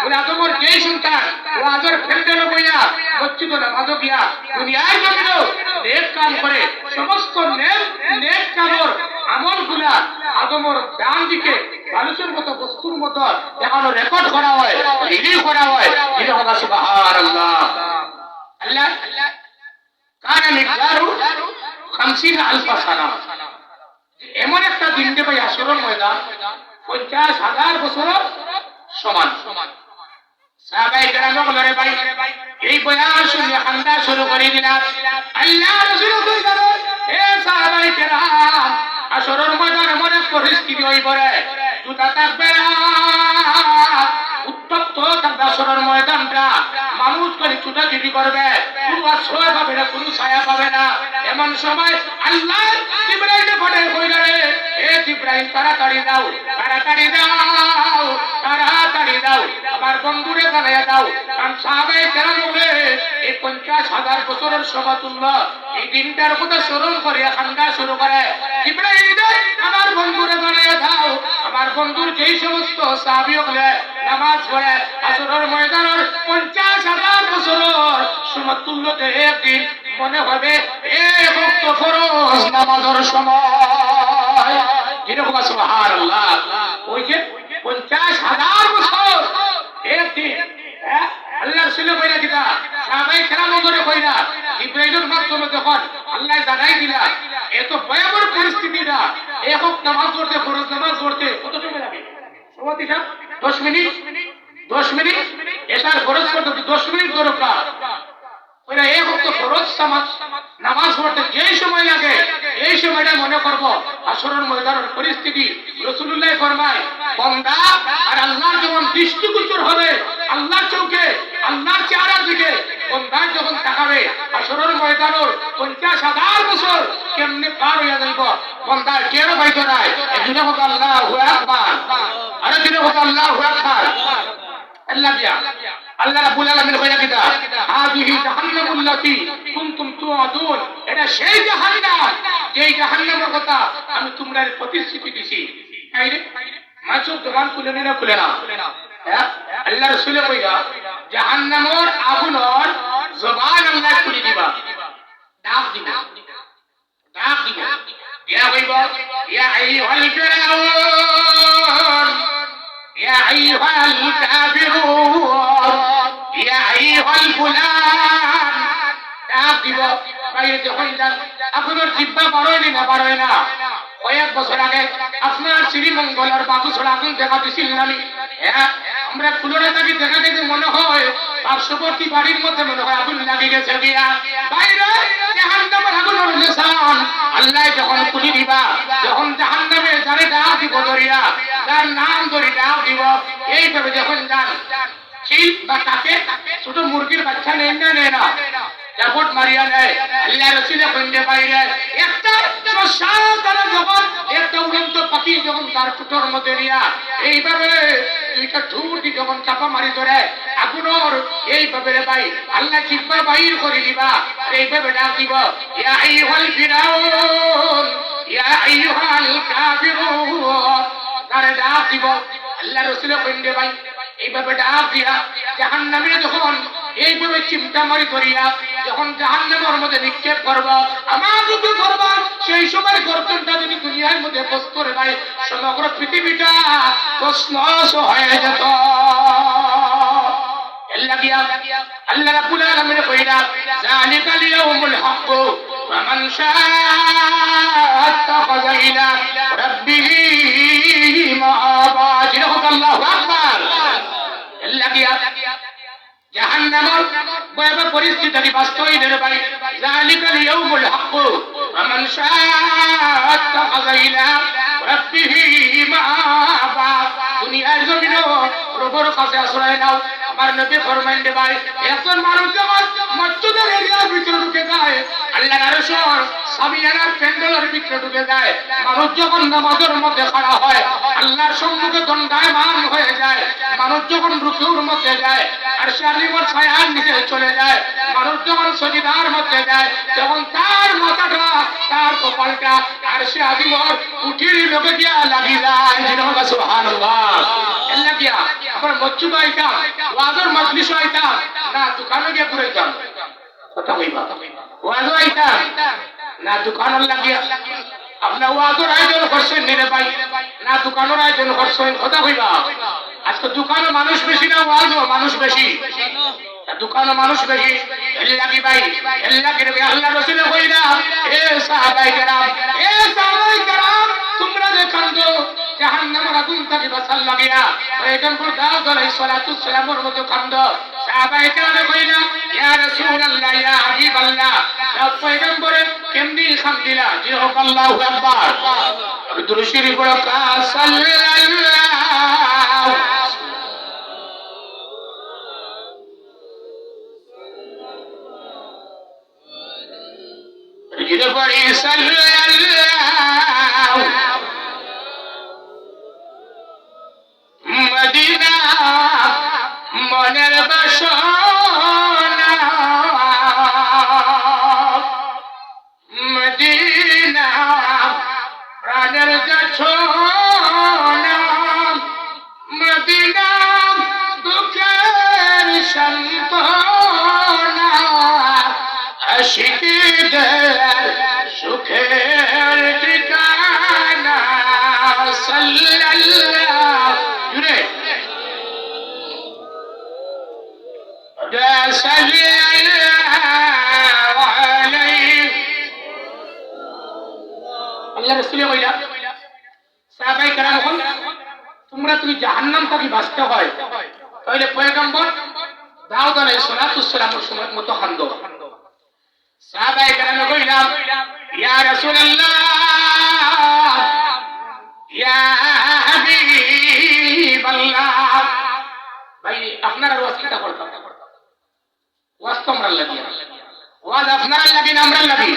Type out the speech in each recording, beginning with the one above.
ওই আদমের যেই সন্তান ও আজর ফেলতেল বইয়া মসজিদ নামাজও গিয়া দুনিয়ায় জমিল নেক কাম করে সমস্ত নেক কামর আমলগুলা আদমর ডান দিকে মানুষের মতো বস্তুর মতো দেখানো রেকর্ড করা হয় রিভিউ করা হয় এটা কথা সুবহানাল্লাহ আল্লাহ কানা মিকদারু 50000 সানা এমন একটা দিন দেবে আসরের ময়দান 50,000 বছর সমান সাহাবায়ে কেরাম বলে ভাই এই বয়ান শুনে খান্দা শুরু করে দিলাম আল্লাহ রাসূল কইলেন হে সাহাবায়ে কেরাম আসরের ময়দান এমন এক পরিস্থিতি হই পড়ে জুতা থাকবে না উত্তপ্ত থাকবে আসরের ময়দানটা মানুষ করে ছুটাছুটি করবে কোনো আশ্রয় পাবে না কোনো ছায়া পাবে না এমন সময় আল্লাহ জিবরাইলকে পাঠিয়ে কইলেন হে জিবরাইল তাড়াতাড়ি দাও আমার বন্ধুরে জানাইয়া দাও কারণ সাহাবায়ে কেরাম বলে এই 50,000 বছরের সমতুল্য এই দিনটার কথা স্মরণ করে খান্দা শুরু করে জিবরাইল আমার বন্ধুরে জানাইয়া দাও আমার বন্ধুর যেই সমস্ত সাহাবী হলে নামাজ পড়ে আসরের ময়দানের 50,000 বছরের সমতুল্যতে একদিন মনে হবে এক ওয়াক্ত ফরজ নামাজের সময় যেরকম সুবহানাল্লাহ ওই যে 50,000 বছর একদিন আল্লাহ রাসূল কইরা দিলা সাহাবায়ে কেরাম করে কইরা জিবরাইলের মাধ্যমে যখন আল্লাহ জানাই দিলা এত ভয়াবহ পরিস্থিতি না এক ওয়াক্ত নামাজ পড়তে ফরজ নামাজ পড়তে কত সময় লাগে সমাধি সাহেব 10 মিনিট এটার ফরজ করতে 10 মিনিট দরকার ওরা এক ওয়াক্ত ফরজ নামাজ পড়তে যেই সময় লাগে এই সময়টা মনে করব আসরের ময়দানের পরিস্থিতি রাসূলুল্লাহ ফরমায় বান্দা আর আল্লাহর যখন দৃষ্টিগোচর হবে আল্লাহর চোখে আল্লাহর চেহারার দিকে বান্দা যখন তাকাবে আসরের ময়দানের 50,000 বছর কেমনে পার হয়ে যাইব বান্দা কেন পাইতো না এজন্য হোক আল্লাহু আকবার আর এজন্য হোক আল্লাহু আকবার আল্লাহ বিয়া আল্লাহ রাব্বুল আলামিন কইয়া দিতা হাদিহি জাহান্নামুল্লাতী কুনতুম তুআদুন এটা সেই জাহান্নাম যেই জাহান্নামের কথা আমি তোমরা প্রতিশ্রুতি দিছি তাইরে মাসুক জবান খুলে না হ্যাঁ আল্লাহ রাসূল কইয়া জাহান্নামের আগুনের জবান আল্লাহ খুলে দিবা ডাক দিবা ইয়া কইবা ইয়া আইয়ুহাল ফিরাউন ইয়া আইয়ুহাল কাফিরুন ইয়া আইয়ুহাল ফুলান ডাক দিব বাইরে যখন যান আপনার জিব্বা বাড়ায় না কয়েক বছর আগে আপনার শ্রীমঙ্গলের বাবুছড়া আগুন দেখা দিছিল আমি আমরা ফুলরে থাকি দেখা দেখে মনে হয় পার্শ্ববর্তী বাড়ির মধ্যে মনে হয় আগুন লাগে গেছে গিয়া বাইরে জাহান্নামের আগুনের নিশান আল্লাহ যখন খুলি দিবা যখন জাহান্নামে যারে ডাক দিব দরিয়া যার নাম ধরে ডাক দিব এইভাবে যখন যান শিল্প বা কাকে ছোট মুরগির বাচ্চা নেই না জাপট মারিয়া নেয় আল্লাহ রাসূল কইতে বাইরে একটা সাধারণ যখন একটা উড়ন্ত পাখি যখন তার টুটোর মধ্যে নিয়া এইভাবে দুইটা ঠুর দি যখন চাপা মারি ধরে আগুনের এইভাবে রে ভাই আল্লাহ জিব্বা বাইর করে দিবা এইভাবে ডাক দিব ইয়া আইয়ুহাল ফিরাউন ইয়া আইয়ুহাল কাফিরুন তারে ডাক দিব আল্লাহ রাসূল কইতে ভাই এইভাবে ডাক দিয়া জাহান্নামে যখন এইভাবে চিমটা মারি করিয়া যখন জাহান্নামের মধ্যে নিক্ষেপ করবা আমার উপরে করবা সেই সময় গর্দনটা যদি দুনিয়ার মধ্যে বস করে ভাই সমগ্র পৃথিবীটা তছনছ হয়ে যেত আল্লাহ রাব্বুল আলামিন কইরা যালিকাল ইয়াউমুল হক ফামান শাআ আত্তাখাযা ইলা রাব্বিহি মাআবা আল্লাহু আকবার জাহান্নামের ভয়াবহ পরিস্থিতি বাস্তবায়নের ভাই যালিকাল ইয়াউমুল হক ফামান শাআ আত্তাখাযা ইলা রাব্বিহি মাআবা দুনিয়ার জমিনে প্রভুর কাছে আশ্রয় নাও আমার নবী ফরমাইন দে ভাই একজন মানুষ যখন মসজিদের এরিয়ার ভিতরে ঢুকে যায় আল্লাহর আরশের সামিয়ানার প্যান্ডেলের ভিতরে ঢুকে যায় মানুষ যখন নামাজের মধ্যে খাড়া হয় আল্লাহর সম্মুখে দণ্ডায়মান হয়ে যায় মানুষ যখন রুকুর মধ্যে যায় আরশে আজিমের ছায়ার নিচে চলে যায় মানুষ যখন সজিদার মধ্যে যায় তখন তার মাথাটা তার কপালটা আরশে আজিমের উঠির লোকে গিয়া লাগি যায় সুবহানাল্লাহ আল্লাহ গিয়া আবার মসজিদ আইতাম ওয়াজের মজলিস আইতাম না দোকানে গিয়ে ঘুরাইতাম কথা কইবা ওয়াজ আইতাম না দোকানের লাগিয়া আপনার ওয়াজের আয়োজন করছেন নিরে ভাই না দোকানের আয়োজন করছেন কথা কইবা আজকে দোকানে মানুষ বেশি না ওয়াজও মানুষ বেশি দোকানে মানুষ বেশি এল্লাকি ভাই এল্লাকি রে আল্লাহ রাসূল কইরা এ সাহাবায়ে কেরাম তোমরা যে কান্দো জাহান্নামের আগুন থেকে বাঁচার লাগিয়া পয়গম্বর দাউদ আলাইহিস সালাতু সালামের মতো কান্দো সাহাবায়ে কেরাম কইলা ইয়া রাসূলুল্লাহ ইয়া হাবিবাল্লাহ পয়গম্বরে কেমনি কান্দিলা জি হোক আল্লাহু আকবার দুরূদ শরীফ পড়ো সাল্লাল্লাহু জিরবরি সাল্লাল্লাহু মদিনা মনের বাসনা মদিনা প্রাণের গছনা মদিনা দুঃখের সান্ত্বনা আশিকদের সুখের ঠিকানা সাল্লাল্লাহু জুড়ে আল্লাহ রাসূল কইলা সাহাবায়ে কেরাম তোমরা তুমি জাহান্নাম থেকে বাঁচতে হয় তাহলে পয়গম্বর দাউদ আলাইহিস সালাতু সালামের সময় মতো খান্দো সাহাবায়ে কেরাম কইলা ইয়া রাসূলুল্লাহ ইয়া হাবিবাল্লাহ ভাই আপনারা ওয়াজ কিটা করতাম ওয়াজ তো আমরা লাগি ওয়াজ আপনারা লাগি না আমরা লাগি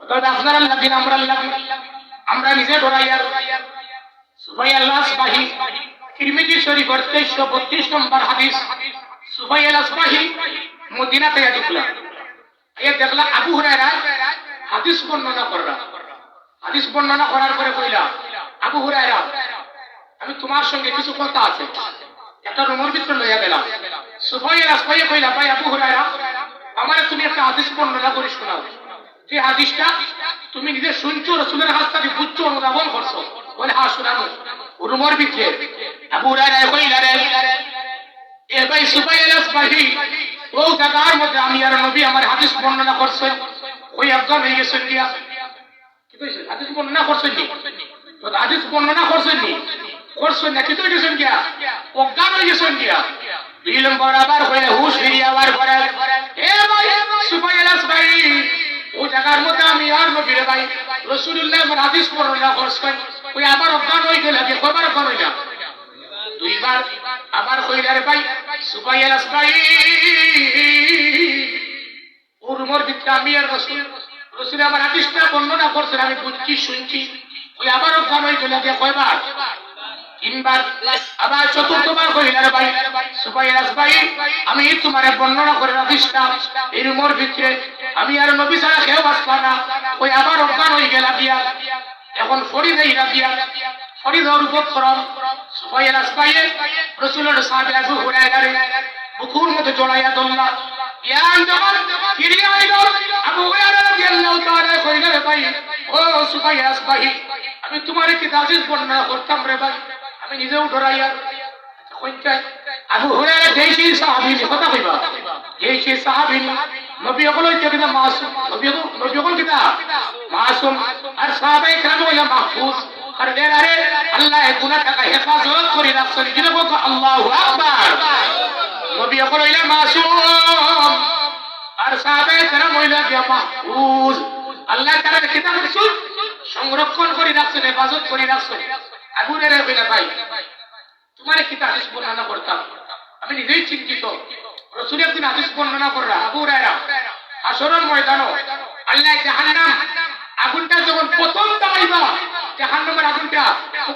তো আপনারা লাগি না আমরা লাগি আমরা নিজে ডরাইয়া সুবাইয়াল আসবাহি তিরমিজি শরীফের 2332 নম্বর হাদিস সুবাইয়াল আসবাহি মদিনাতে ঢুকলা এই দেখলা আবু হুরায়রা হাদিস বর্ণনা কররা হাদিস বর্ণনা করার পরে কইলা আবু হুরায়রা আমি তোমার সঙ্গে কিছু কথা আছে একটা রুমের ভিতরে লইয়া গেলাম সুবাইয়াল আসবাহি কইলা ভাই আবু হুরায়রা আমারে তুমি একটা হাদিস বর্ণনা করে শোনাও যে হাদিসটা তুমি নিজে শুনছো রাসূলের কাছ থেকে বুঝছো অনুধাবন করছো বলে হ্যাঁ শোনাবো রুমের ভিতরে আবু হুরায়রা কইলা রে এ ভাই সুবাইয়াল আসবাহি ও জায়গার মধ্যে আমি আর নবী আমার হাদিস বর্ণনা করছে ওই একদম হয়ে গেছেন গিয়া কি কইছে হাদিস বর্ণনা করছেন নি তো হাদিস বর্ণনা করছেন নি করছেন না কি তো গেছেন গিয়া অজ্ঞান হয়ে গেছেন গিয়া বিলম বরাবর হইলে হুশ ফিরিয়ে আবার করে এ ভাই সুবাইয়াল আসবাহি ও জায়গার মধ্যে আমি আর নবী রে ভাই রাসূলুল্লাহ আমার হাদিস বর্ণনা করছেন ওই আবার অজ্ঞান হয়ে গেল কি কয়বার অজ্ঞান হইলা দুইবার আবার কইলার ভাই সুবাইয়াল আসবাহি ওর উমর ভিতরে আমি আর রাসূল আমার হাদিসটা বর্ণনা করছেন আমি বুঝছি শুনছি ওই আবার অজ্ঞান হয়ে গেল কি কয়বার তিনবার আবার চতুর্থবার কইলার ভাই সুবাইয়াল আসবাহি আমি তোমারে বর্ণনা করে হাদিসটা এই উমর ভিতরে আমি আর নবী ছাড়া কেউ বাঁচবা না ওই আবার অজ্ঞান হয়ে গেল গিয়া এখন ফরিদ এই রাদিয়া ফরিদর উপক্রম সুবাইয়াল আসবাহি রাসূলের সাহাবী আবু হুরায়রা বুকুর মধ্যে জড়াইয়া ধরলা জ্ঞান যখন ফিরিয়ে আইল আবু হুরায়রা রাদিয়াল্লাহু তাআলা কইলেন ভাই ও সুবাইয়াল আসবাহি আমি তোমারে কি হাদিস বর্ণনা করতাম রে ভাই আমি নিজেও ডরাইয়া কইতে আবু হুরায়রা যেই সাহাবী কথা কইবা যেই সাহাবী নবী হলো যেটা মাসুম নবী হলো কিটা মাসুম আর সাহাবায়ে কেরাম হলো মাহফুজ আর আরে আল্লাহ গুনাহ থেকে হেফাজত করে রাখছেন যিনি বলতো আল্লাহু আকবার নবী হলো মাসুম আর সাহাবায়ে কেরাম হলো মাহফুজ আল্লাহ তাআলা কিতাব রাসূল সংরক্ষণ করে রাখছেন হেফাজত করে রাখছেন আবু হুরায়রা কইলা ভাই তোমারে কিতাব হাদিস বর্ণনা করতাম আমি নিজেই চিন্তিত রাসূল একদিন হাদিস বর্ণনা কররা আবু হুরায়রা হাশরের ময়দানে আল্লাহ জাহান্নাম আগুনটা যখন প্রথম দাঁড়াইবা জাহান্নামের আগুনটা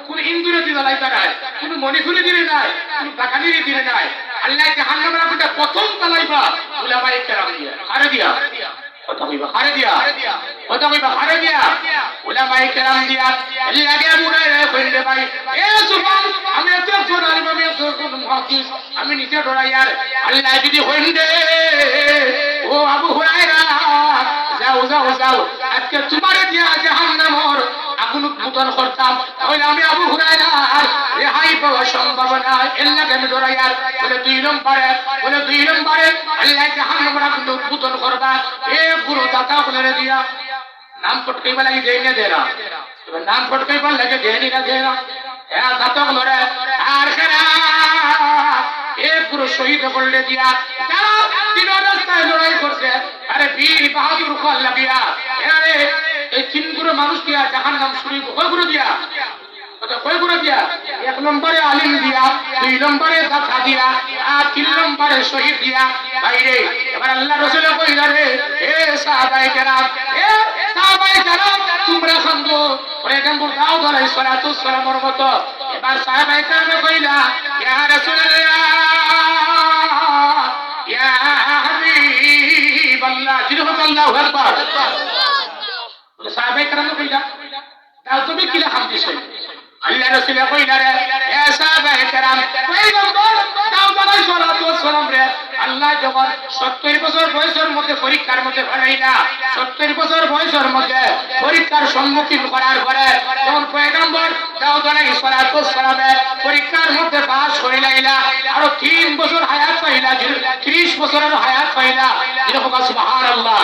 কোন ইন্দুরে দিয়ে জ্বালাইতে নাই কোন মণিপুরে দিয়ে নাই কোন বাগানিরে দিয়ে নাই আল্লাহ জাহান্নামের আগুনটা প্রথম জ্বালাইবা উলামায়ে কেরাম দিয়া আরে দিয়া কথা কইবা আরে দিয়া কথা কইবা আরে দিয়া উলামায়ে কেরাম দিয়া লাগে মুরাই কইলে ভাই এ সুবহান আমি এত জোরালি আমি এত মুহাদ্দিস আমি নিচে ডরাইয়ার আল্লাহ যদি হইন দে ও আবু হুরায়রা যাও যাও যাও আজকে তোমারে দিয়া জাহান্নামর আগুন উৎপাদন করতাম তাহলে আমি আবু হুরায়রা রেহাই পাওয়া সম্ভব না এর লাগে আমি ডরাইয়ার বলে 2 নম্বরে আল্লাহ জাহান্নামর আগুন উৎপাদন করবা এ গুরু দাতা বলে দিয়া নাম ফটকাইবা লাগি দেই না দেরা এবার নাম ফটকাইবা লাগে দেই না দেরা এ দাতা বলে আর কেরা এক গুরু শহীদ করলে দিয়া তারা তিন রাস্তায় লড়াই করছে আরে বীর বাহাদুর খোল লাগিয়া আরে এই তিন গুরু মানুষ দিয়া জাহান্নাম শুরু কয় গুরু দিয়া কয় গুরু দিয়া 1 নম্বরে আলিম দিয়া 2 নম্বরে দাতা দিয়া আর 3 নম্বরে শহীদ দিয়া ভাইরে এবার আল্লাহ রাসূল কইলা রে এ সাহাবায়ে কেরাম তোমরা খান্দো পয়গম্বর দাউদ আলাইহিস সালাতু ওয়াস সালামের মত এবার সাহাবায়ে কেরাম কইলা ইয়া রাসূলুল্লাহ ইয়া হাবিবাল্লাহ আল্লাহু আকবার সাহাবায়ে কেরাম কইলা দাও তুমি কিলা খামদিছ আল্লাহ রাসূল কইলা রে এ সাহাবায়ে কেরাম পয়গম্বর দাউদ আলাইহিস সালাতু ওয়াস সালাম রে আল্লাহ যখন 70 বছর বয়সের মধ্যে পরীক্ষার মধ্যে ফেলাইলা 70 বছর বয়সের মধ্যে পরীক্ষার সম্মুখীন করার পরে যখন পয়গম্বর দাউদ আলাইহিস সালাতু ওয়াস সালামে পরীক্ষার মধ্যে পাস হইলাইলা আর 3 বছর হায়াত পাইলা 30 বছরের হায়াত পাইলা এরকম সুবহানাল্লাহ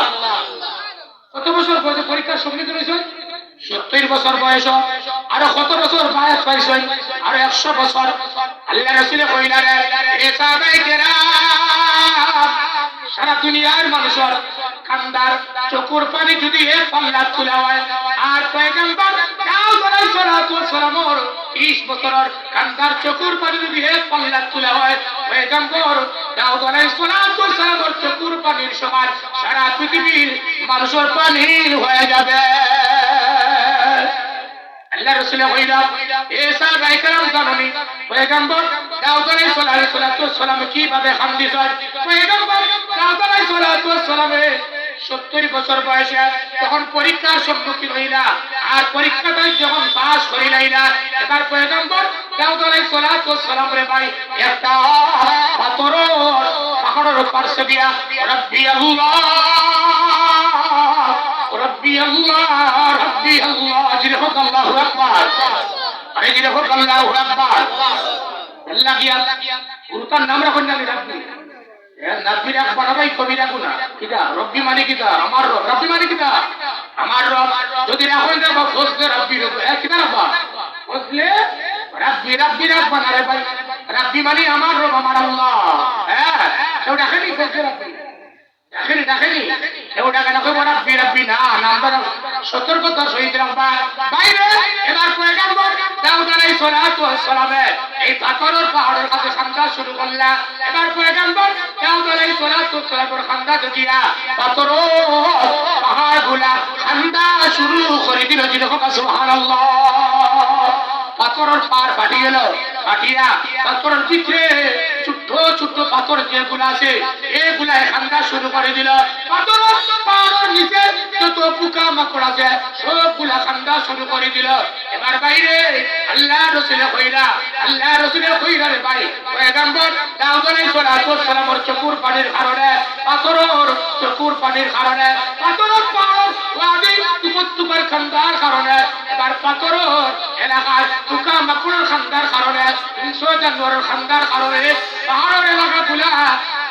কত বছর বয়সে পরীক্ষার সম্মুখীন হইছেন 70 বছর বয়স আর কত বছর বয়স পাইছেন আর 100 বছর আল্লাহ রাসূল কইলা রে এ সাহাবায়ে কেরাম সারা দুনিয়ার মানুষের কান্দার চোখের পানি যদি এক পাল্লা তোলা হয় আর পয়গম্বর দাউদ আলাইহিস সালাতু ওয়াস সালামের 30 বছরের কান্দার চোখের পানি যদি এক পাল্লা তোলা হয় পয়গম্বর দাউদ আলাইহিস সালাতু ওয়াস সালামের চোখের পানির সমান সারা পৃথিবীর মানুষের পানি হয়ে যাবে আল্লাহ রাসূল কইলা এ সাহাবায়ে কেরাম জানেন পয়গম্বর দাউদ আলাইহিস সালাতু ওয়াস সালাম কিভাবে হামদি করেন পয়গম্বর দাউদ আলাইহিস সালাতু ওয়াস সালামে 70 বছর বয়সে তখন পরীক্ষার সম্মুখীন হইলা আর পরীক্ষাটা যখন পাস করিলাইলা এবার পয়গম্বর দাউদ আলাইহিস সালাতু ওয়াস সালাম রে ভাই একটা পাথরের পার্শ্বে দিয়া রব্বি আল্লাহ রব্বি আল্লাহ রব্বি আল্লাহ জিরে হোক আল্লাহু আকবার আরে জিরে হোক আল্লাহু আকবার আল্লাহ গিয়া গুরুতার নাম রাখুন না রাখবি নাবি রাখবা না ভাই কবি রাখু না কিটা রব্বি মানে কিটা আমার রব রব্বি মানে কিটা আমার রব যদি রাখুন দেব ফজলে রব্বি রব কিটা রাখবা ফজলে রব্বি রব্বি রাখবা না রে ভাই রব্বি মানে আমার রব আমার আল্লাহ হ্যাঁ কেউ রাখেনি ফজলে রব্বি দেখেনি কেউ ডাকে না কেউ রব্বি রব্বি না নামটা সতর্কতা সহিত রাখবা বাইরে এবার পয়গম্বর দাউদ আলাইহিস সালাতু ওয়াস সালামে এই পাথরের পাহাড়ের কাছে খান্দা শুরু করলা এবার পয়গম্বর দাউদ আলাইহিস সালাতু ওয়াস সালামের খান্দা দেখিয়া পাথরের পাহাড়গুলা খান্দা শুরু করে দিল যেরকম সুবহানাল্লাহ পাথরের পাহাড় ফাটি গেল ফাটিয়া পাথরের ভিতরে ছোট ছোট পাথর যেগুলো আছে এগুলা খান্দা শুরু করে দিল পাথরের পাহাড়ের নিচে যত পোকা মাকড় আছে সবগুলা খান্দা শুরু করে দিল এবার বাইরে আল্লাহ রাসূল কইরা রে ভাই পয়গম্বর দাউদ আলাইহিস সালাতু ওয়াস সালামের চকুর পানির কারণে পাথরের চকুর পানির কারণে পাথরের পাহাড় ওয়াদি উপত্যকার খান্দার কারণে এবার পাথরের এলাকার পোকা মাকড়ের খান্দার কারণে হিংস্র জানোয়ারের খান্দার কারণে পাহাড়ের এলাকাগুলা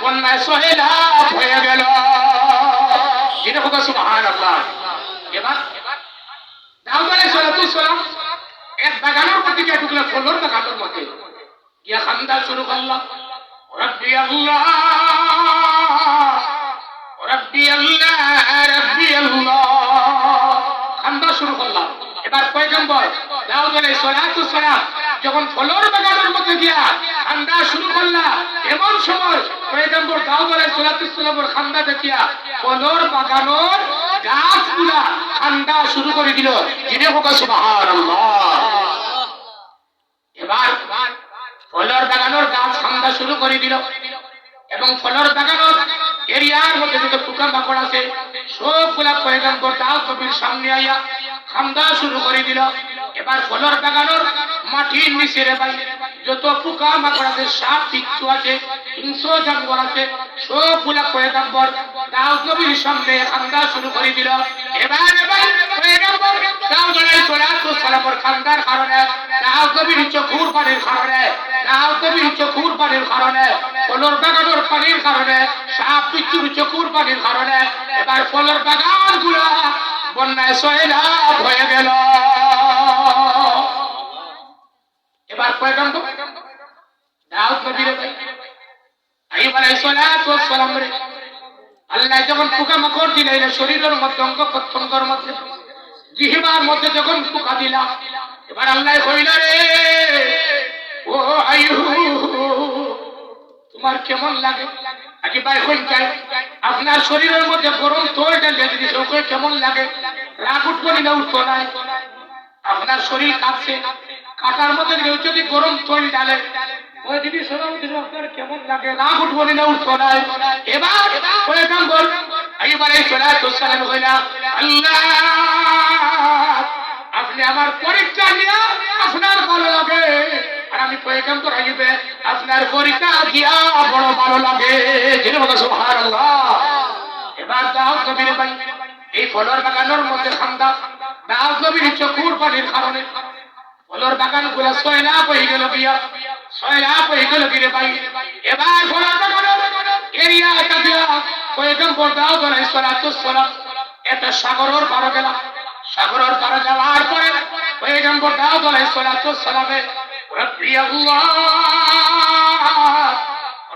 বন্যায় সহেলাভ হয়ে গেল এটা কথা সুবহানাল্লাহ এবার দাউদ আলাইহিস সালাতু ওয়াস সালাম এক বাগানের মধ্যে গিয়ে ঢুকলো ফলর বাগানের মধ্যে গিয়া খান্দা শুরু করলো রব্বি আল্লাহ রব্বি আল্লাহ রব্বি আল্লাহ খান্দা শুরু করলাম এবার পয়গম্বর দাউদ আলাইহিস সালাতু ওয়াস সালাম যখন ফলর বাগানের মধ্যে গিয়া খান্দা শুরু করলা এমন সময় পয়গম্বর দাউদ আলাইহিস সালাতু ওয়াস সালামের খান্দা দেখিয়া ফলর বাগানের গাছগুলা খান্দা শুরু করে দিল জিনে হোক সুবহানাল্লাহ এবার ফলর বাগানের গাছ খান্দা শুরু করে দিল এবং ফলর বাগানের এরিয়ার মধ্যে যত পোকা মাকড় আছে সবগুলা পয়গম্বর দাউদ নবীর সামনে আইয়া খান্দা শুরু করে দিল। এবার ফলর বাগানোর মাটির নিচে রে ভাই যত পোকা মাকড় আছে, সাপ বিচ্ছু আছে, হিংস্র জানোয়ার আছে, সবগুলা পয়গম্বর দাউদ নবীর সামনে খান্দা শুরু করে দিল। এবার পয়গম্বর দাউদ আলাইহিস সালামের খান্দার কারণে, দাউদ নবীর চোখের পানির কারণে, দাউদ নবীর চোখের পানির কারণে, ফলর বাগানোর পানির কারণে, সাপ বিচ্ছুর চোখের পানির কারণে এবার ফলর বাগানগুলা বন্যায় সয়লাব হয়ে গেল। এবার পয়গম্বর দাউদ নবীর আইয়ুব আলাইহিস সালাম রে আল্লাহ যখন পোকামাকড় দিলেন শরীরের মধ্যে, অঙ্গ প্রত্যঙ্গের মধ্যে, জিহ্বার মধ্যে যখন পোকা দিলা, এবার আল্লাহ কইল রে ও আইয়ুব তোমার কেমন লাগে? আগে ভাই কোন চাই আপনার শরীরের মধ্যে গরম তৈলটা লেগে দিছে, ওকে কেমন লাগে? রাগ উঠবো না উঠতো না? আপনার শরীর কাঁপছে, কাটার মধ্যে যদি গরম তৈল ডালে ওই যদি শোনা আপনার কেমন লাগে? রাগ উঠবো না উঠতো না? এবার পয়গম্বর আইয়ুব আলাইহিস সালাম কইলা আল্লাহ আপনি আমার পরীক্ষা নিয়ে আপনার ভালো লাগে, আর আমি পয়গম্বর আইয়ুবে আপনার পরীক্ষা দিয়া বড় ভালো লাগে। সুবহানাল্লাহ। এবার দাউদ নবীর ভাই এই ফলর বাগানের মধ্যে খান্দা, দাউদ নবীর চোখের পানির কারণে ফলর বাগান গুলা সয়লাব হয়ে গেল, গিয়া সয়লাব হয়ে গেল গিরে ভাই। এবার ফলর বাগানের এরিয়া এটা দিয়া পয়গম্বর দাউদ আলাইহিস সালাম একটা সাগরের পার গেল। সাগরের পার যাওয়ার পরে পয়গম্বর দাউদ আলাইহিস সালামে রব্বি আল্লাহ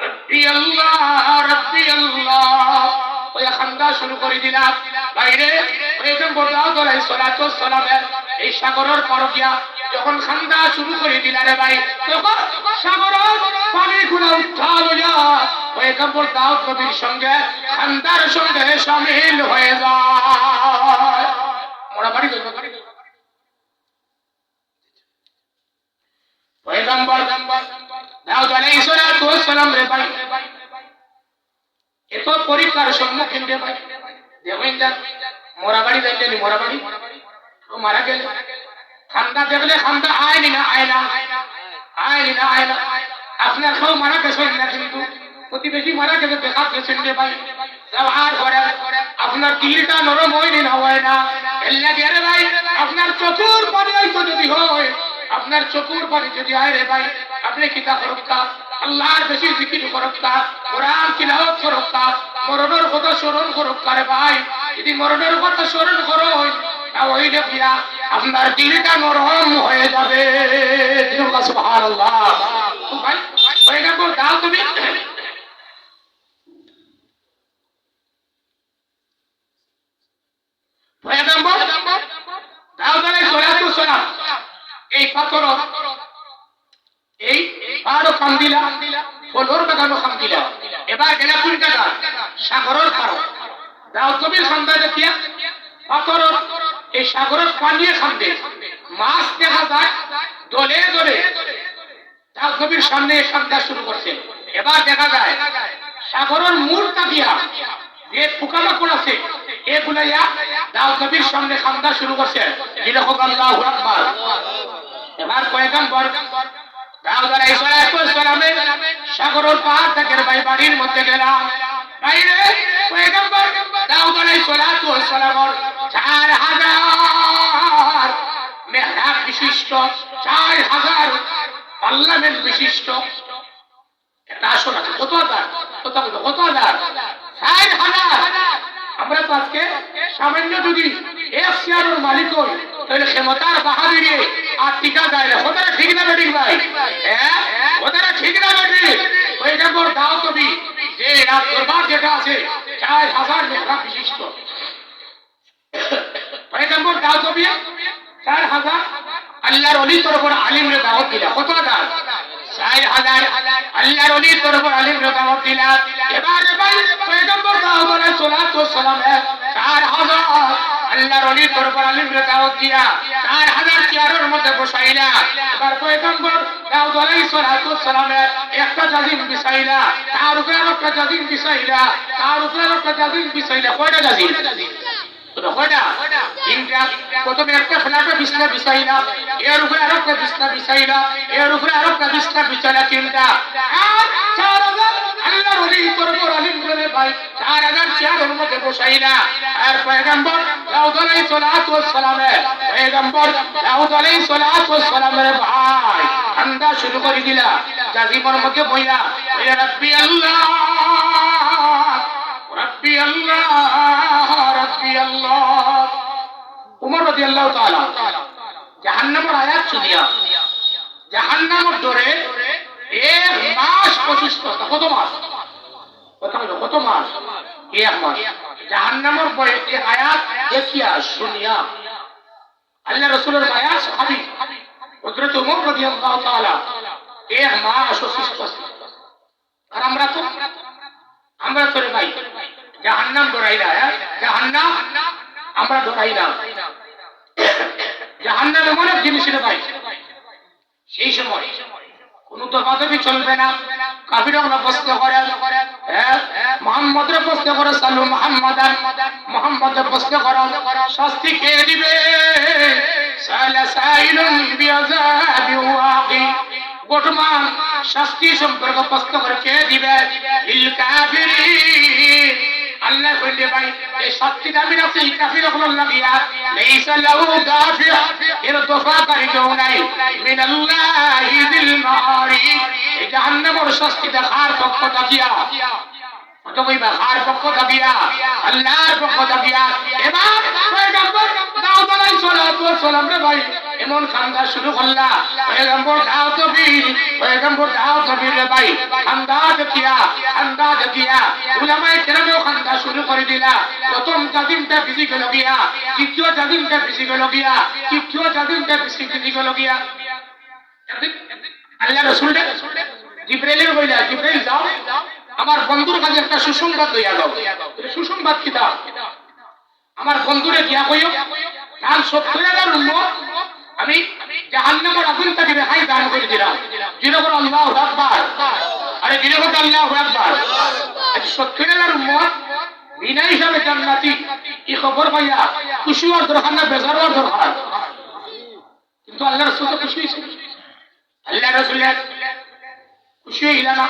রব্বি আল্লাহ রব্বি আল্লাহ ওই খান্দা শুরু করে দিলাম। বাইরে পয়গম্বর দাউদ আলাইহিস সালামে এই সাগরের পার গিয়া যখন খান্দা শুরু করে দিলা রে ভাই, তখন সাগরের পানিগুলো উত্তাল হইয়া পয়গম্বর দাউদ নবীর সঙ্গে খান্দার সঙ্গে শামিল হয়ে যায়। মোরা বাড়ি পয়গম্বর দাউদ আলাইহিস সালাম রে ভাই এত পরীক্ষার সম্মুখীন রে ভাই, দেখেন যা মোরা বাড়ি যাইলেন, মোরা বাড়ি মারা গেল। খান্দা দেখলে খান্দা আয়নি না আয় না, আয়নি না আয় না। আপনার সব মারা গেছেন না, কিন্তু প্রতিবেশী মারা গেছে দেখা গেছেন রে ভাই। যাওয়ার পরে আপনার দিলটা নরম হয়নি না হয় না, এল্লা গেলে ভাই আপনার চতুর পানি হয়তো যদি হয়, আপনার চকুর পানি যদি আয় রে ভাই, আপনি কিতা করক্তা আল্লাহর বেশি জিকির করক্তা, কোরআন তিলাওয়াত করক্তা, মরণের কথা স্মরণ করক্তা রে ভাই। যদি মরণের কথা স্মরণ করো ওইটা দিয়া আপনার দিলটা নরম হয়ে যাবে। সুবহানাল্লাহ। ভাই পয়গম্বর দাও তুমি পয়গম্বর দাউদ আলাইহিস সালাম এই পাথর এই পাহাড়ও খাম দিলা, ফলর বাগানও খাম দিলা। এবার গেলা কোন জায়গা? সাগরের পার। দাউদ নবীর খান্দা দেখিয়া পাথর এই সাগরের পানিয়ে খান্দে মাছ দেখা যায় দলে দলে দাউদ নবীর সামনে খান্দা শুরু করছে। এবার দেখা যায় সাগরের মূলটা দিয়া যে পোকামাকড় আছে এগুলাইয়া দাউদ নবীর সামনে খান্দা শুরু করছে। যেরকম আল্লাহু আকবার। এবার পয়গম্বর দাউদ আলাইহিস সালামের সাগরের পাহাড় থেকে ভাই বাড়ির মধ্যে গেলাম। বাইরে পয়গম্বর দাউদ আলাইহিস সালামের 4000 মেহরাব বিশিষ্ট, 4000 পার্লামেন্ট বিশিষ্ট একটা আসন আছে। কত হাজার? কত হাজার? 4000। আমরা তো আজকে সামান্য যদি এক চেয়ারের মালিক হই তাহলে ক্ষমতার বাহাদুরি আর টিকা যায় না। ওটারা ঠিক না বেঠিক ভাই? হ্যাঁ ওটারা ঠিক না বেঠিক? পয়গম্বর দাউদ নবী যে রাত দরবার যেটা আছে 4000 মেহরাব বিশিষ্ট, পয়গম্বর দাউদ নবী 4000 আল্লাহর ওলির তরফে আলিমরে দাওয়াত দিলা। কত হাজার? 4000 আল্লাহর ওলির তরফে আলিমরে দাওয়াত দিলা। এবার ভাই পয়গম্বর দাউদ আলাইহিস সালাম 4000 আল্লাহর ওলির তরফে আলিমরে দাওয়াত দিয়া 4000 চেয়ারের মধ্যে বসাইলা। এবার পয়গম্বর দাউদ আলাইহিস সালামের একটা জাজিম বিছাইলা, তার উপরে একটা জাজিম বিছাইলা, তার উপরে একটা জাজিম বিছাইলা। কয়টা জাজিম? তিনটা প্রথমে একটা ফ্ল্যাটে বিছনা বিছাইলা, এর উপরে আরো একটা বিছনা বিছাইলা, এর উপরে আরো একটা বিছনা বিছাইলা, তিনটা আর 4000 আল্লাহর ওলি করব আলিম বলে ভাই 4000 চেয়ারের মধ্যে বসাইলা। আর পয়গম্বর দাউদ আলাইহিস সালাতু ওয়াস সালামে পয়গম্বর দাউদ আলাইহিস সালাতু ওয়াস সালামের ভাই ঠান্ডা শুরু করে দিলা জাজিমের মধ্যে বইয়া, ইয়া রাব্বি আল্লাহ রাব্বি আল্লাহ রাব্বি আল্লাহ। উমর রাদিয়াল্লাহু তাআলা জাহান্নামের আয়াত শুনিয়া জাহান্নামের ডরে 1 মাস 25 কথা, কত মাস? কথা হলো কত মাস? 1 মাস জাহান্নামের বইতে আয়াত দেখিয়া শুনিয়া আল্লাহ রাসূলের মায়া সাহাবী হযরত উমর রাদিয়াল্লাহু তাআলা 1 মাস 25 কথা। আর আমরা তো রে ভাই জাহান্নাম ডরাই না, জাহান্নাম আমরা ডরাই না। জাহান্নাম এমন এক জিনিস রে ভাই, সেই সময় কোন দফাদফি চলবে না। কাফিররা প্রশ্ন করে, মুহাম্মদের প্রশ্ন করে, সাল্লু মুহাম্মাদান, মুহাম্মদের প্রশ্ন করো শাস্তি কে দিবে? সালা সাইলুন বিআযাবি ওয়াকি, বর্তমান শাস্তি সম্পর্কে প্রশ্ন করে কে দিবে? ইল কাফিরিন। আল্লাহ বললে ভাই এই শাস্তি দাবি আছে এই কাফিরগুলোর লাগিয়া, লাইসা লাহু দাফি, এর দফাকারী কেউ নাই, মিনাল্লাহি যিল মাআরিফ, এই জাহান্নামের শাস্তি দেখার পক্ষ থাকিয়া, তো কইবা কার পক্ষ থাকিয়া? আল্লাহর পক্ষ থাকিয়া। এবার পয়গম্বর দাউদ আলাইহিস সালাতু ওয়াস সালাম রে ভাই এমন খান্দা শুরু করলা, পয়গম্বর দাউদ বীর রে ভাই খান্দা দেখিয়া উলামায়ে কেরামেও খান্দা শুরু করে দিলা। প্রথম জাদিমটা বিজি গেল গিয়া, দ্বিতীয় জাদিমটা বিজি গেল গিয়া, তৃতীয় জাদিমটা বিজি গেল গিয়া। আল্লাহ রাসূল জিবরাইলের কইলা, জিবরাইল যাও আমার বন্ধুর কাছে একটা সুসংবাদ লইয়া দাও। সুসংবাদ কি দাও? আমার বন্ধুরে গিয়া কইও কাল 70,000 উম্মত আমি জাহান্নামের আগুন থেকে রেহাই দান করে দিলাম। জিরো করে আল্লাহু আকবার, আরে জিরো করে আল্লাহু আকবার। 70,000 উম্মত বিনা হিসাবে জান্নাতি, এই খবর পাইয়া খুশি হওয়ার দরকার না, বেজার হওয়ার দরকার? কিন্তু আল্লাহ রাসূল তো খুশি হয়েছে। আল্লাহ রাসূল খুশি হইলা না?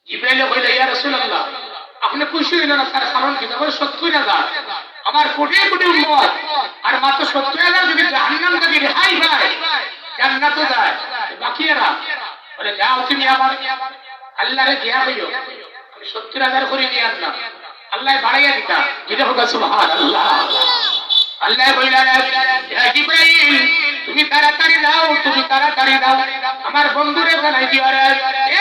জিবরাইল কইলা, ইয়া রাসূলুল্লাহ আপনি খুশি হইলেন না, তার কারণ কি? তারপরে 70,000 আমার কোটি কোটি উম্মত, আর মাত্র 70,000 যদি জাহান্নাম থেকে রেহাই পায় জান্নাতে যায়, বাকি এরা বলে যাও তুমি আবার আল্লাহরে গিয়া কইও 70,000 করে নিয়ে আন না, আল্লাহ বাড়াইয়া দিতা। যেটা হোক সুবহানাল্লাহ। আল্লাহ কইলা, হে জিবরাইল তুমি তাড়াতাড়ি যাও, তুমি তাড়াতাড়ি যাও আমার বন্ধুরে জানাই দিও। রে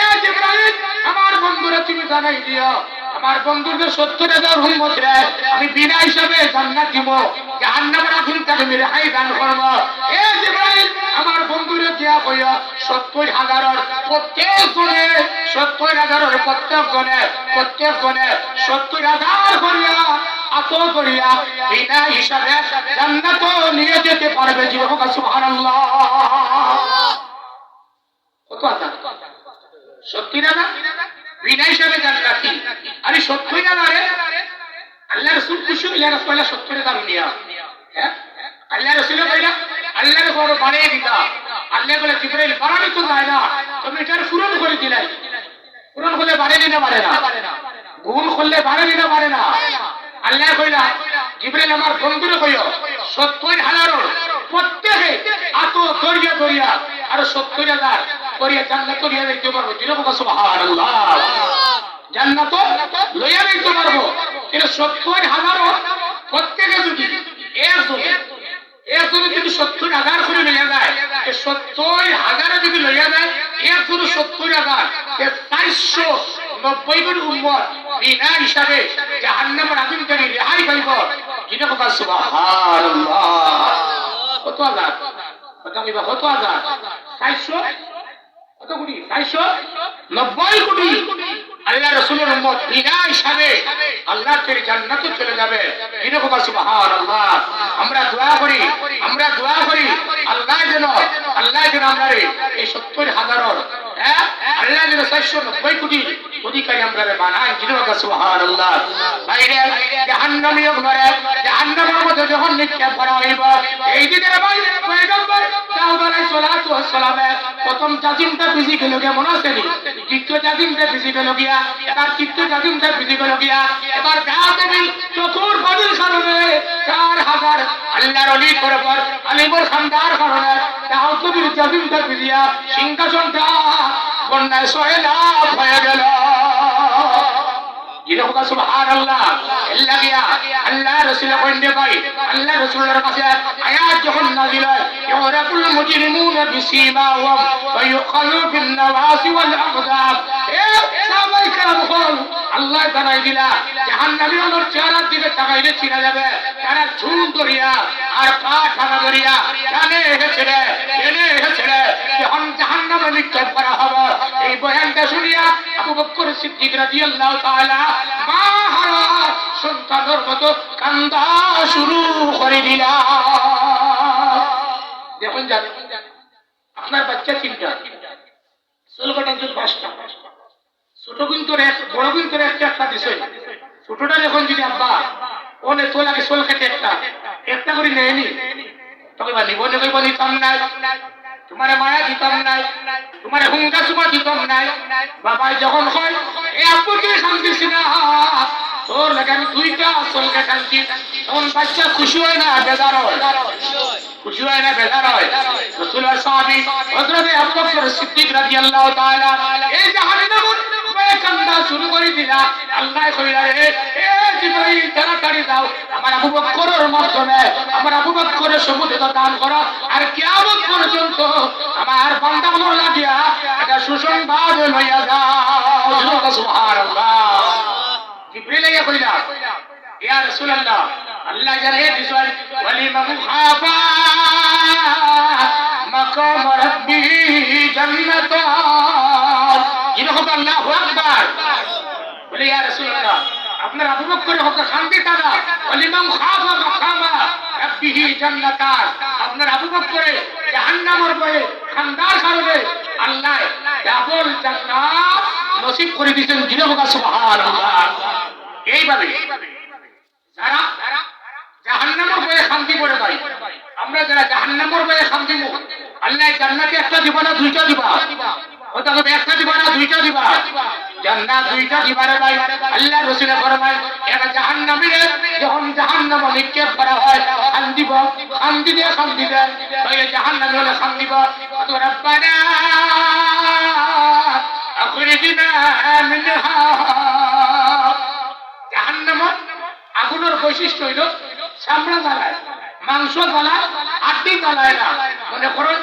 এ জিবরাইল আমার বন্ধুরে তুমি জানাই দিও, আমার বন্ধুদের 70,000 উম্মত রে আমি বিনা হিসাবে জান্নাত দিব, জাহান্নামের আগুন থেকে আমি রেহাই দান করব। এ জিবরাইল আমার বন্ধুরে গিয়া কইও 70,000 প্রত্যেক জনে 70,000 প্রত্যেক জনে 70,000 করিয়া আতো করিয়া বিনা হিসাবে জান্নাত নিয়ে যেতে পারবে। জীবন সুবহানাল্লাহ। কত আছে? 70,000 বিনা হিসাবে জান্নাতি। আরে 70,000 আল্লাহ রাসূল খুশি হইলেন, রাসূল 70,000 নিয়া। হ্যাঁ আল্লাহ রাসূল কইলা আল্লাহর বড় বাড়িয়ে দিতা। আল্লাহ বলে জিবরাইল বাড়ানি তো যায় না, তুমি এটার পূরণ করে দিলাই। পূরণ করলে বাড়ে দিতে পারে না, গুণ করলে বাড়ে দিতে পারে না। আল্লাহ কইলা জিবরাইল আমার বন্ধুরে কইও 70,000 প্রত্যেকে আতো দরিয়া দরিয়া আর 70,000 করিয়া জান্নাত লইয়া যাইতে পারবো। দিলে বকা সুবহানাল্লাহ। জান্নাত লইয়া যাইতে পারবো। কিন্তু 70,000 প্রত্যেকে যদি একজনে যদি 70,000 করে লইয়া যায়, 70,000 যদি লইয়া যায়, একজনে 70,000 490 জন উম্মত বিনা হিসাবে জাহান্নামের আগুন থেকে রেহাই পাইব। যেটা বকা সুবহানাল্লাহ। কত হাজার? কত কইবা? কত হাজার? 400 কত কোটি? 490 কোটি আল্লাহ রাসূলের উম্মত বিনা হিসাবে আল্লাহর তৈরি জান্নাতে চলে যাবে। যেটা বকা সুবহানাল্লাহ। আমরা দোয়া করি আল্লাহ যেন আমরা এই 70,000 হ্যাঁ আল্লাহ যেন 490 কোটি অধিকারী আমরা বানাই জিন্নাত সুবহানাল্লাহ বাইরে জাহান্নামী ওগরে জাহান্নামের মধ্যে যখন নিক্ষেপ করা হইব এই দিনের ভাই পয়গম্বর দাউদ আলাইহিস সালাতু ওয়াস সালামে প্রথম জাজিমটা বিজি গেল কেমন আসেনি দ্বিতীয় জাজিমটা বিজি গেল গিয়া এবার তৃতীয় জাজিমটা বিজি গেল গিয়া এবার দাউদের চতুর বাদুর কারণে 4000 আল্লাহর ওলি করবার আলিমুল খানদার কারণে দাউদের জাজিমটা বিজিয়া সিংহাসনটা বন্যায় সয়লাভ হয়ে গেল জিরোকা সুবহানাল্লাহ আল্লাহ গিয়া আল্লাহ রাসূল কইন্দে ভাই আল্লাহ রাসূলের কাছে আয়াত যখন নাযিল হয় ইউরাকুল মুজরিমুনা বিসীমাহুম ওয়া ইউখাযু বিন নওয়াসি ওয়াল আকদাব এ সাহাবায়ে কেরাম বল আল্লাহ জানাই দিলা জাহান্নামী ওর চেহারার দিকে তাকাইলে চিনা যাবে তারা ঝুল দরিয়া আর পা ঠানা দরিয়া জানে এসেছে যখন জাহান্নামে নিক্ষেপ করা হবে এই বয়ানটা শুনিয়া আবু বকর সিদ্দিক রাদিয়াল্লাহু তাআলা মা হারা সন্তানের মতো কান্দা শুরু করে দিলা দেখুন জান আপনার বাচ্চা তিনটা ষোলটা জুল 5টা ছোট কিন্তু এক বড় কিন্তু একটা দিছে ছোটটা যখন যদি আব্বা ওনে তো লাগে সোল খেতে একটা করে নেয়নি তবে বা নিবনে কইব নিতাম নাই তোমারে মায়া দিতাম নাই তোমারে হুঙ্গা সুমা দিতাম নাই বাবা যখন হয় এ আব্বুকে শান্তি না তোর লাগে আমি 2টা সোলকে শান্তি তখন বাচ্চা খুশি হয় না বেজার হয় খুশি হয় না বেজার হয় রাসূলুল্লাহ সাহাবী হযরত আবু বকর সিদ্দিক রাদিয়াল্লাহু তাআলা এই জাহান্নামের কান্দা শুরু করে দিলা আল্লাহ কইলা রে এ জিবরাইল তাড়াতাড়ি যাও আমার আবু বকরের মাধ্যমে আমার আবু বকরের সমুদ্র দান করো আর কিয়ামত পর্যন্ত আমার বান্দাগুলো লাগিয়া এটা সুসংবাদ লইয়া যাও সুবহানাল্লাহ জিবরাইল ইয়া কইলা ইয়া রাসূলুল্লাহ আল্লাহ জানে দিছাল ওয়ালিমান খাফা মাকাম রাব্বিহি জান্নাতা ইনহু আল্লাহু আকবার বলে ইয়া রাসূলুল্লাহ আপনার আবু বকরের হক শান্তি দাদা ওয়ালিমান খাফা মাকামা রাব্বিহি জান্নাতা আপনার আবু বকরে জাহান্নামের ভয়ে খানদার কারণে আল্লাহ ডাবল জান্নাত নসিব করে দিয়েছেন জিনেকা সুবহানাল্লাহ এইভাবে যারা জাহান্নামের ভয়ে শান্তি পড়ে ভাই আমরা যারা জাহান্নামের ভয়ে শান্তি মু আল্লাহ জান্নাতে একটা দিবা না 2টা দিবা ওটা হবে একটা দিবা না 2টা দিবা জান্নাত 2টা দিবা রে ভাই আল্লাহ রাসূল ফরমায় এরা জাহান্নামীরে যখন জাহান্নামে নিক্ষেপ করা হয় শান্তি দে ভাই জাহান্নামে হলে শান্তি তো রব্বানা আখরিজনা মিনহা জাহান্নামের আগুনের বৈশিষ্ট্য হইল চামড়া জ্বালায় মাংস জ্বালায় হাড্ডি জ্বালায় না মনে করুন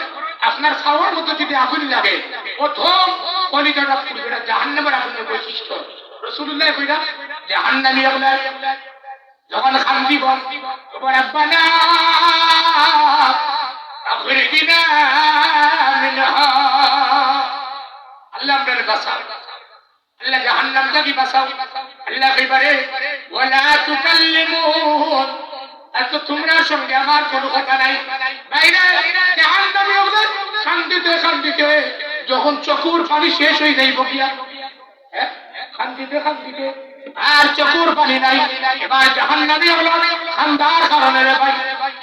আপনার খাওয়ার মতো যদি আগুন লাগে প্রথম কলিজাটা পুড়বে এটা জাহান্নামের আগুনের বৈশিষ্ট্য রাসূলুল্লাহ কইরা জাহান্নামী আপনার যখন শান্তি বল তোমার রব্বানা আখরিজনা মিনহা আল্লাহ আমাদের বাঁচাও আল্লাহ জাহান্নাম থেকে বাঁচাও আল্লাহ কইবারে ওয়ালা তুকাল্লিমুন এত তোমরা সঙ্গে আমার কোনো কথা নাই বাইরে জাহান্নামী হবে শান্তিতে যখন চকুর পানি শেষ হয়ে যাইব গিয়া হ্যাঁ শান্তিতে আর চকুর পানি নাই এবার জাহান্নামী হলো খানদার কারণে রে ভাই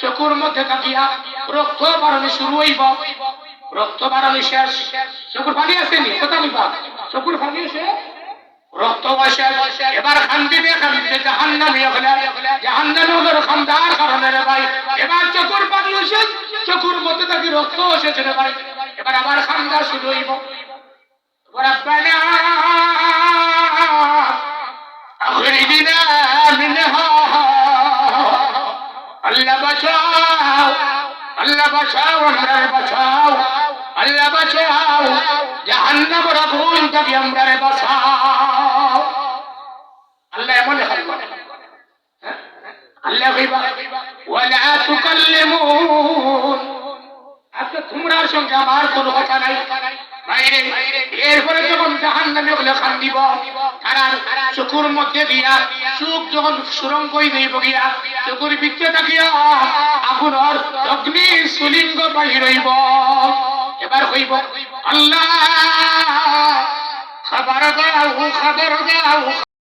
চকুর মধ্যে তাকিয়া রক্ত বারণে শুরু হইব রক্ত বারণে শেষ চকুর পানি আসেনি কথা নিবা চকুর পানি শেষ রক্ত বসে এবার শান্তিতে জাহান্নামী হলো খানদার কারণে রে ভাই এবার চকুর পানি এসে চকুর মধ্যে থাকি রক্ত এসেছে রে ভাই এবার আবার খান্দা শুরু হইব রব্বানা আখরিজনা মিনহা আল্লাহ বাঁচাও আমরা বাঁচাও আল্লাহ বাঁচাও জাহান্নামের আগুন থেকে আমরা বাঁচাও আল্লাহ এমন হালবা আল্লাহ কইবা ওয়ালা তুকাল্লিমুন আজকে তোমরা সঙ্গে আমার কোনো কথা নাই বাইরে এরপরে যখন জাহান্নামে হলে খান দিব তারার চকুর মধ্যে দিয়া চোখ যখন সুরঙ্গ হয়ে যাইব গিয়া চকুর ভিতরে থাকিয়া আগুনের অগ্নি সুলিঙ্গ বাহির হইব এবার হইব আল্লাহ খবর দাও খবর দাও